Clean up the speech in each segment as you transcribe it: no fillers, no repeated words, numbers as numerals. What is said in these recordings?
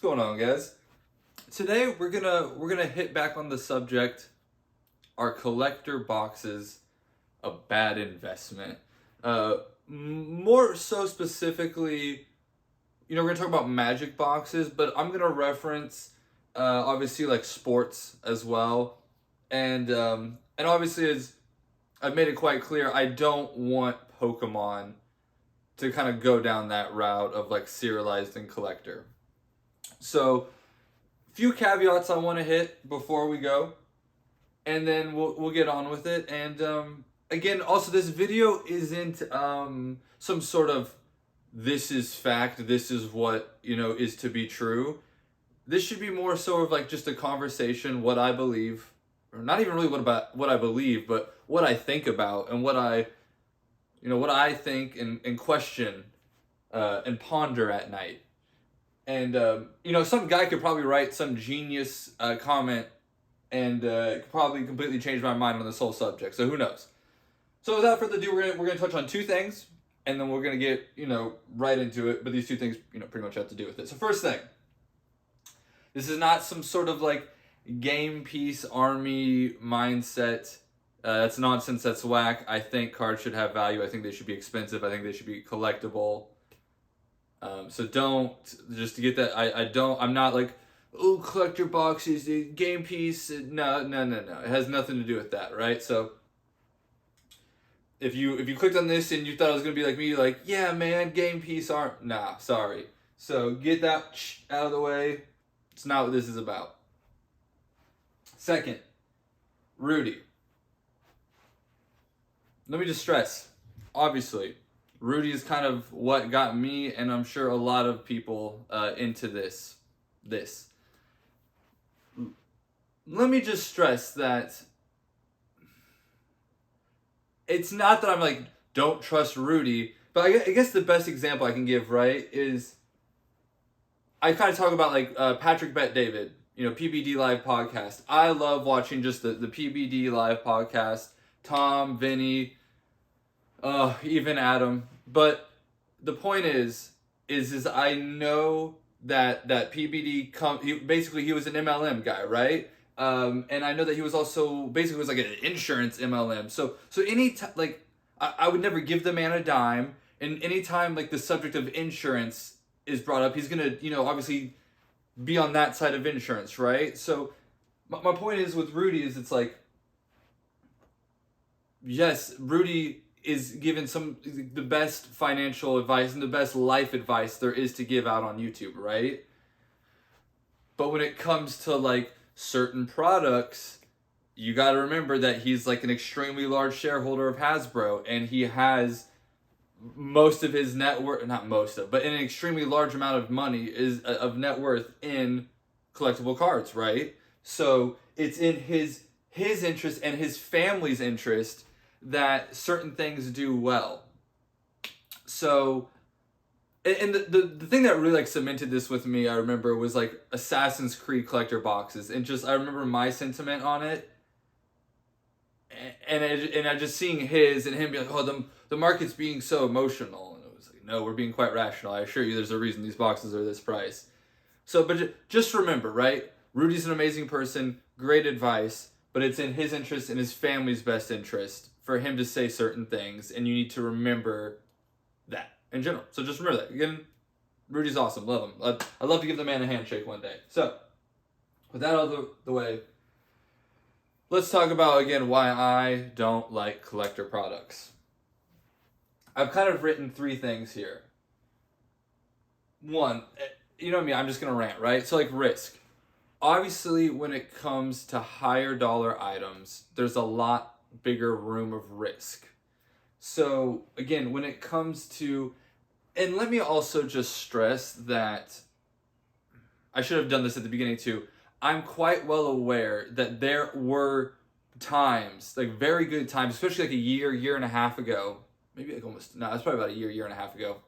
going on, guys? Today we're gonna hit back on the subject. Are collector boxes a bad investment? More so specifically, we're gonna talk about magic boxes, but I'm gonna reference obviously like sports as well, and obviously as I've made it quite clear, I don't want Pokemon to kind of go down that route of like serialized and collector. So, few caveats I want to hit before we go, and then we'll get on with it. And again, also this video isn't some sort of this is fact, this is what is to be true. This should be more sort of like just a conversation, what I believe, or not even really what I believe, but what I think about and what I think and question and ponder at night. And, some guy could probably write some genius comment and could probably completely change my mind on this whole subject. So who knows? So without further ado, we're gonna touch on two things, and then we're gonna get right into it. But these two things pretty much have to do with it. So first thing, this is not some sort of like game piece army mindset. That's nonsense. That's whack. I think cards should have value. I think they should be expensive. I think they should be collectible. So don't, just to get that, I'm not like, oh, collector boxes, game piece. No. It has nothing to do with that, right? So if you clicked on this and you thought it was going to be like me, like, yeah, man, game piece aren't, nah, sorry. So get that out of the way. It's not what this is about. Second, Rudy. Let me just stress, obviously, Rudy is kind of what got me, and I'm sure a lot of people, into this. Let me just stress that it's not that I'm like, don't trust Rudy, but I guess the best example I can give, right, is I kind of talk about like Patrick Bet David, PBD Live podcast. I love watching just the PBD Live podcast, Tom, Vinny, even Adam. But the point is I know that PBD he was an MLM guy, right? And I know that he was also basically like an insurance MLM. So any like I would never give the man a dime. And anytime like the subject of insurance is brought up, he's gonna obviously be on that side of insurance, right? So my point is with Rudy is it's like, yes, Rudy is given the best financial advice and the best life advice there is to give out on YouTube, right? But when it comes to like certain products, you got to remember that he's like an extremely large shareholder of Hasbro, and he has most of his net worth, not most of, but an extremely large amount of money of net worth in collectible cards, right? So it's in his interest and his family's interest that certain things do well. So, and the thing that really like cemented this with me, I remember, was like Assassin's Creed collector boxes, and just I remember my sentiment on it, and I just seeing his and him be like, oh, the market's being so emotional, and it was like, no, we're being quite rational. I assure you, there's a reason these boxes are this price. So, but just remember, right? Rudy's an amazing person, great advice, but it's in his interest and his family's best interest for him to say certain things, and you need to remember that in general. So just remember that. Again, Rudy's awesome. Love him. I'd love to give the man a handshake one day. So, with that out of the way, let's talk about, again, why I don't like collector products. I've kind of written three things here. One, you know what I mean? I'm just going to rant, right? So, like, risk. Obviously, when it comes to higher dollar items, there's a lot bigger room of risk. So again, when it comes to, and let me also just stress that I should have done this at the beginning too. I'm quite well aware that there were times, like very good times, especially like a year and a half ago, maybe like almost, no, it's probably about a year and a half ago.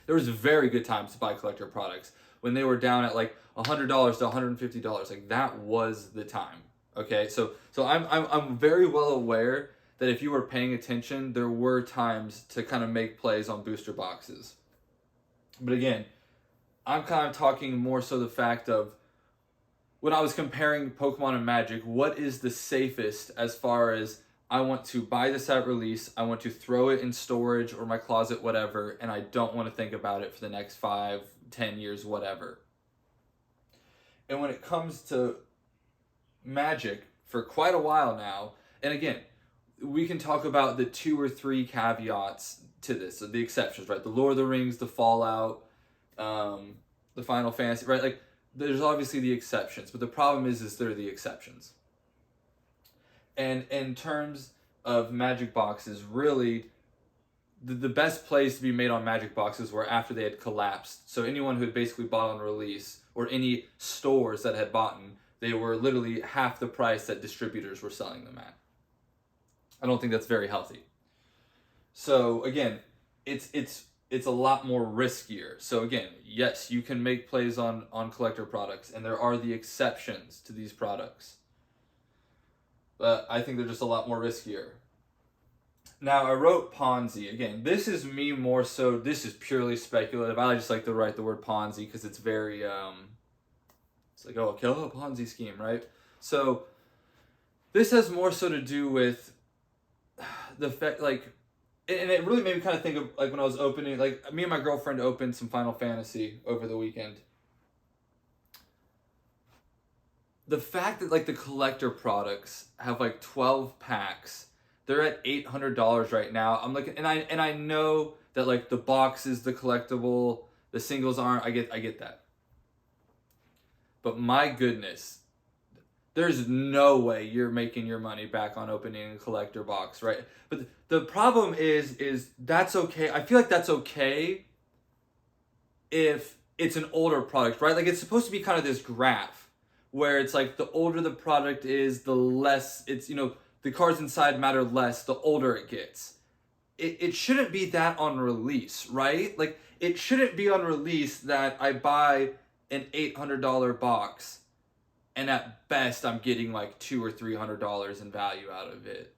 There was very good times to buy collector products when they were down at like $100 to $150. Like that was the time. Okay, so I'm very well aware that if you were paying attention, there were times to kind of make plays on booster boxes. But again, I'm kind of talking more so the fact of when I was comparing Pokemon and Magic, what is the safest as far as I want to buy this at release, I want to throw it in storage or my closet, whatever, and I don't want to think about it for the next 5, 10 years, whatever. And when it comes to Magic, for quite a while now, and again, we can talk about the 2 or 3 caveats to this, so the exceptions, right? The Lord of the Rings, the Fallout, the Final Fantasy, right? Like, there's obviously the exceptions, but the problem is they're the exceptions. And in terms of Magic boxes, really, the best place to be made on Magic boxes were after they had collapsed. So anyone who had basically bought on release, or any stores that had bought them, they were literally half the price that distributors were selling them at. I don't think that's very healthy. So again, it's a lot more riskier. So again, yes, you can make plays on collector products, and there are the exceptions to these products. But I think they're just a lot more riskier. Now, I wrote Ponzi. Again, this is me more so, this is purely speculative. I just like to write the word Ponzi because it's very, it's like, oh, kill a Ponzi scheme, right? So, this has more so to do with the fact, like, and it really made me kind of think of, like, when I was opening, like, me and my girlfriend opened some Final Fantasy over the weekend. The fact that, like, the collector products have, like, 12 packs, they're at $800 right now. I'm looking, and I know that, like, the box is the collectible, the singles aren't. I get that. But my goodness, there's no way you're making your money back on opening a collector box, right? But the problem is that's okay. I feel like that's okay if it's an older product, right? Like, it's supposed to be kind of this graph where it's like the older the product is, the less it's, the cards inside matter less the older it gets. It shouldn't be that on release, right? Like, it shouldn't be on release that I buy an $800 box and at best I'm getting like $200 or $300 in value out of it.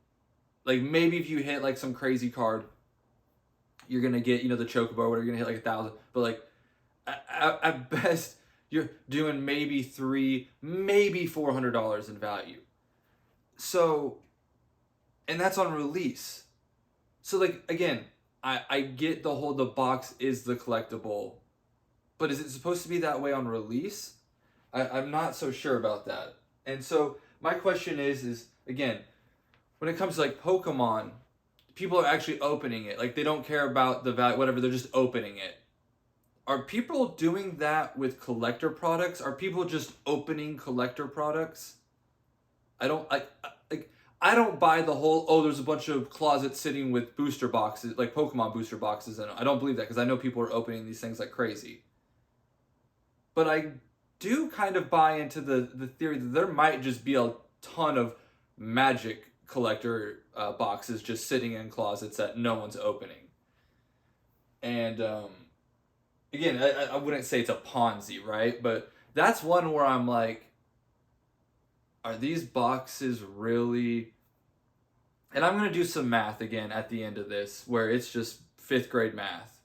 Like, maybe if you hit like some crazy card, you're gonna get, the Chocobo, or you're gonna hit like 1,000. But like, at best, you're doing maybe $300, maybe $400 in value. So, and that's on release. So, like, again, I get the box is the collectible, but is it supposed to be that way on release? I'm not so sure about that. And so my question is again, when it comes to like Pokemon, people are actually opening it. Like, they don't care about the value, whatever, they're just opening it. Are people doing that with collector products? Are people just opening collector products? I don't buy the whole, there's a bunch of closets sitting with booster boxes, like Pokemon booster boxes, and I don't believe that because I know people are opening these things like crazy. But I do kind of buy into the theory that there might just be a ton of Magic collector boxes just sitting in closets that no one's opening. And again, I wouldn't say it's a Ponzi, right? But that's one where I'm like, are these boxes really... And I'm going to do some math again at the end of this, where it's just 5th grade math.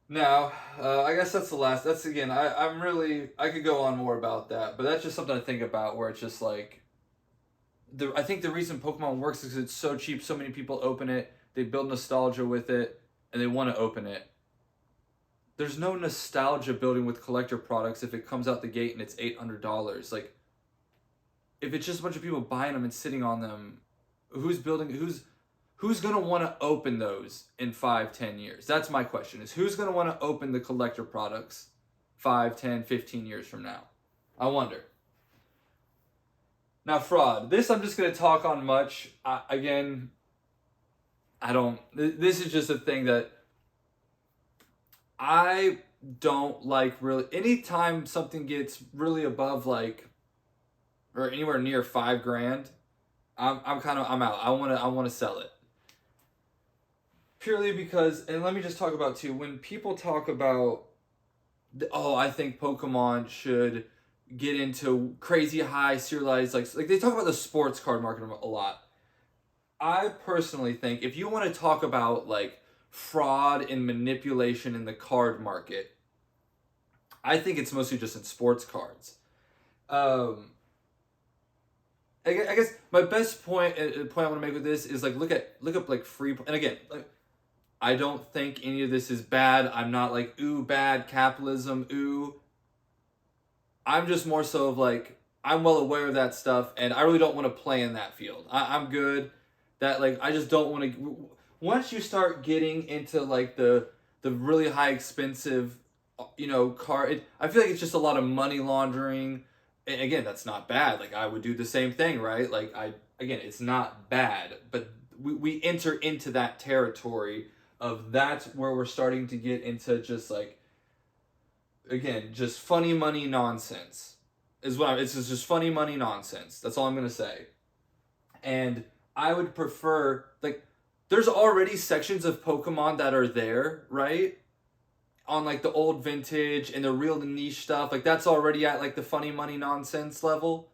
Now, I guess that's the last... That's, again, I could go on more about that, but that's just something to think about, where it's just like... I think the reason Pokemon works is because it's so cheap, so many people open it, they build nostalgia with it, and they want to open it. There's no nostalgia building with collector products if it comes out the gate and it's $800. Like, if it's just a bunch of people buying them and sitting on them, who's going to want to open those in 5-10 years? That's my question, is who's going to want to open the collector products 5, 10, 15 years from now? I wonder. Now, fraud. This I'm just going to talk on much. This is just a thing that I don't like really. Anytime something gets really above like, or anywhere near $5,000, I'm out. I want to sell it. Purely because, and let me just talk about too, when people talk about, I think Pokemon should get into crazy high serialized, like they talk about the sports card market a lot. I personally think if you want to talk about like fraud and manipulation in the card market, I think it's mostly just in sports cards. I guess my best point I want to make with this is like look up like free, and again, like, I don't think any of this is bad. I'm not like ooh bad capitalism ooh. I'm just more so of like I'm well aware of that stuff, and I really don't want to play in that field. I'm good. That like I just don't want to. Once you start getting into like the really high expensive, car. I feel like it's just a lot of money laundering. And again, that's not bad. Like I would do the same thing, right? Like again, it's not bad, but we enter into that territory of that's where we're starting to get into just like again, just funny money nonsense is what it's just funny money nonsense. That's all I'm gonna say. And I would prefer like there's already sections of Pokemon that are there, right? On like the old vintage and the real niche stuff, like that's already at like the funny money nonsense level.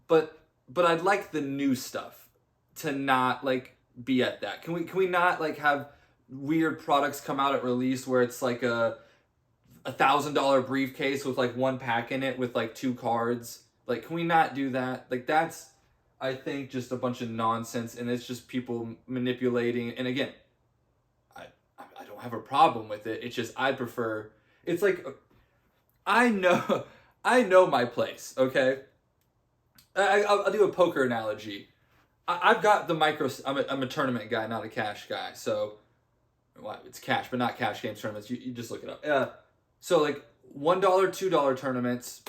But I'd like the new stuff to not like be at that. Can we not like have weird products come out at release where it's like a $1,000 briefcase with like one pack in it with like 2 cards? Like, can we not do that? Like that's I think just a bunch of nonsense, and it's just people manipulating. And again, I don't have a problem with it. It's just I prefer. It's like I know my place. Okay, I'll do a poker analogy. I've got the micro. I'm a tournament guy, not a cash guy. So, well, it's cash, but not cash games tournaments. You just look it up. So like $1, $2 tournaments,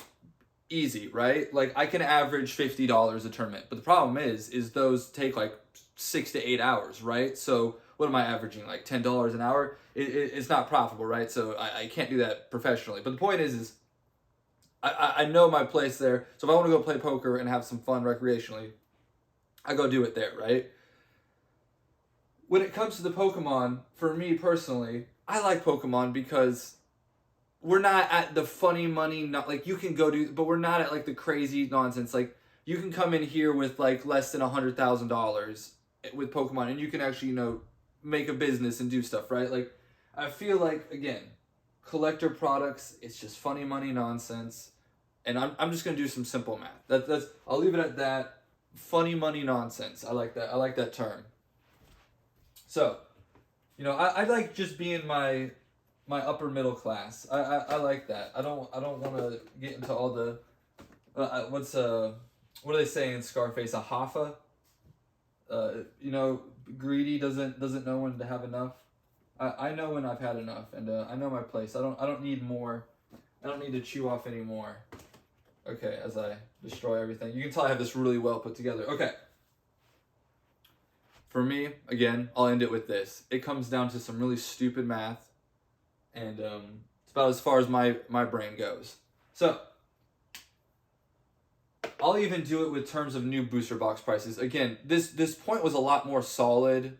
easy, right? Like I can average $50 a tournament, but the problem is those take like 6 to 8 hours, right? So what am I averaging, like $10 an hour? It's not profitable, right? So I can't do that professionally. But the point is I know my place there. So if I want to go play poker and have some fun recreationally, I go do it there, right? When it comes to the Pokemon, for me personally, I like Pokemon because we're not at the funny money, not like you can go do, but we're not at like the crazy nonsense. Like you can come in here with like less than $100,000 with Pokemon, and you can actually make a business and do stuff, right? Like I feel like again, collector products, it's just funny money nonsense, and I'm just gonna do some simple math. That's I'll leave it at that. Funny money nonsense. I like that. I like that term. So, I like just being my upper middle class. I like that. I don't want to get into all the what do they say in Scarface? A hoffa. Greedy doesn't know when to have enough. I know when I've had enough, and I know my place. I don't need more. I don't need to chew off anymore. Okay, as I destroy everything. You can tell I have this really well put together. Okay. For me, again, I'll end it with this. It comes down to some really stupid math, and it's about as far as my brain goes. So, I'll even do it with terms of new booster box prices. Again, this point was a lot more solid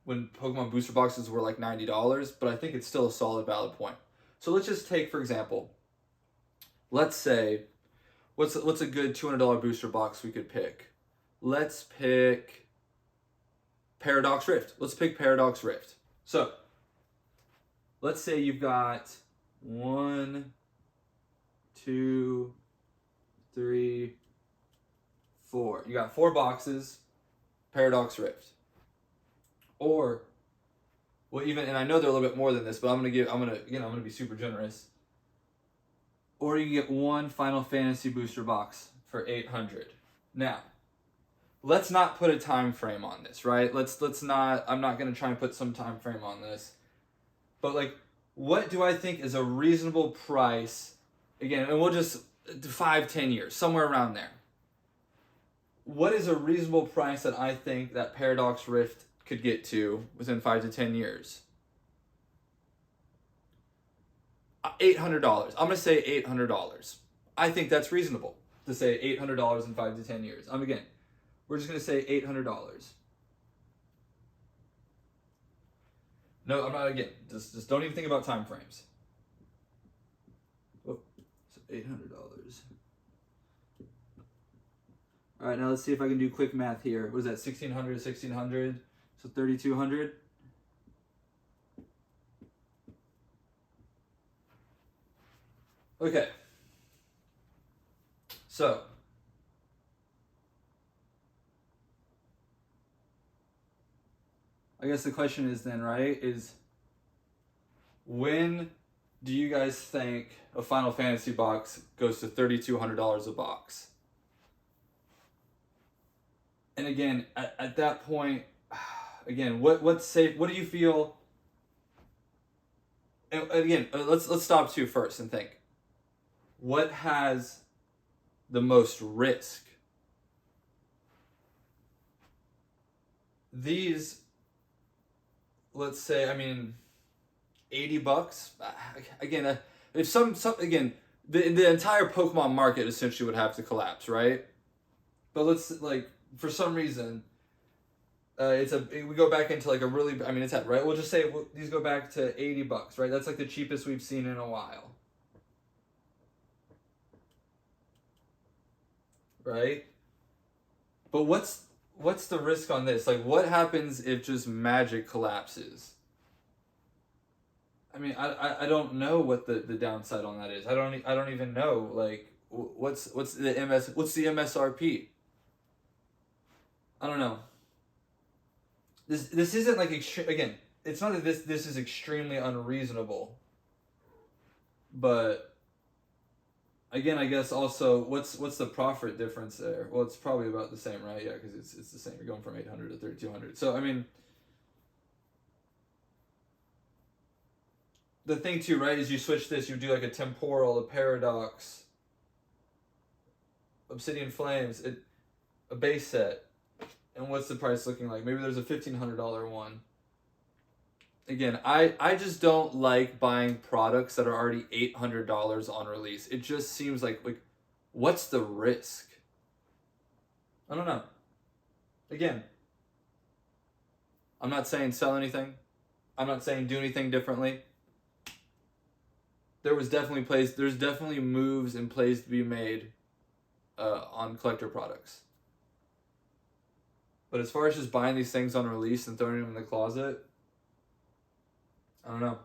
when Pokemon booster boxes were like $90, but I think it's still a solid, valid point. So let's just take, for example, let's say, what's a good $200 booster box we could pick? Let's pick Paradox Rift. Let's pick Paradox Rift. So, let's say you've got 1, 2, 3, 4. You got 4 boxes, Paradox Rift. Or, well, even, and I know they're a little bit more than this, but I'm gonna be super generous. Or you can get 1 Final Fantasy booster box for $800. Now, let's not put a time frame on this, right? Let's not. I'm not gonna try and put some time frame on this. But like, what do I think is a reasonable price? Again, and we'll just 5-10 years, somewhere around there. What is a reasonable price that I think that Paradox Rift could get to within 5 to 10 years? $800. I'm gonna say $800. I think that's reasonable to say $800 in 5 to 10 years. Again, we're just gonna say $800. No, I'm not. Again, just don't even think about time frames. Oh, so $800. All right, now let's see if I can do quick math here. What is that? 1600, so 3200. Okay. So, I guess the question is then, right, is when do you guys think a Final Fantasy box goes to $3,200 a box? And again, at that point, again, what's safe? What do you feel? And again, let's stop to first and think. What has the most risk? These, let's say, I mean, $80. Again, if some again, the entire Pokemon market essentially would have to collapse, right? But let's like for some reason, we go back into like a really, I mean, it's at right. We'll just say these go back to $80, right? That's like the cheapest we've seen in a while, right? But what's the risk on this? Like, what happens if just Magic collapses? I mean, I don't know what the downside on that is. I don't even know like what's the MSRP. I don't know. This isn't like again. It's not that this is extremely unreasonable. But again, I guess also what's the profit difference there? Well, it's probably about the same, right? Yeah, because it's the same. You're going from 800 to 3,200. So I mean, the thing too, right, is you switch this. You do like a temporal, a paradox, Obsidian Flames, a base set. And what's the price looking like? Maybe there's a $1,500 one. Again, I just don't like buying products that are already $800 on release. It just seems like what's the risk? I don't know. Again, I'm not saying sell anything. I'm not saying do anything differently. There's definitely moves and plays to be made on collector products. But as far as just buying these things on release and throwing them in the closet, I don't know.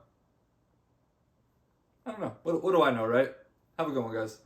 What do I know, right? Have a good one, guys.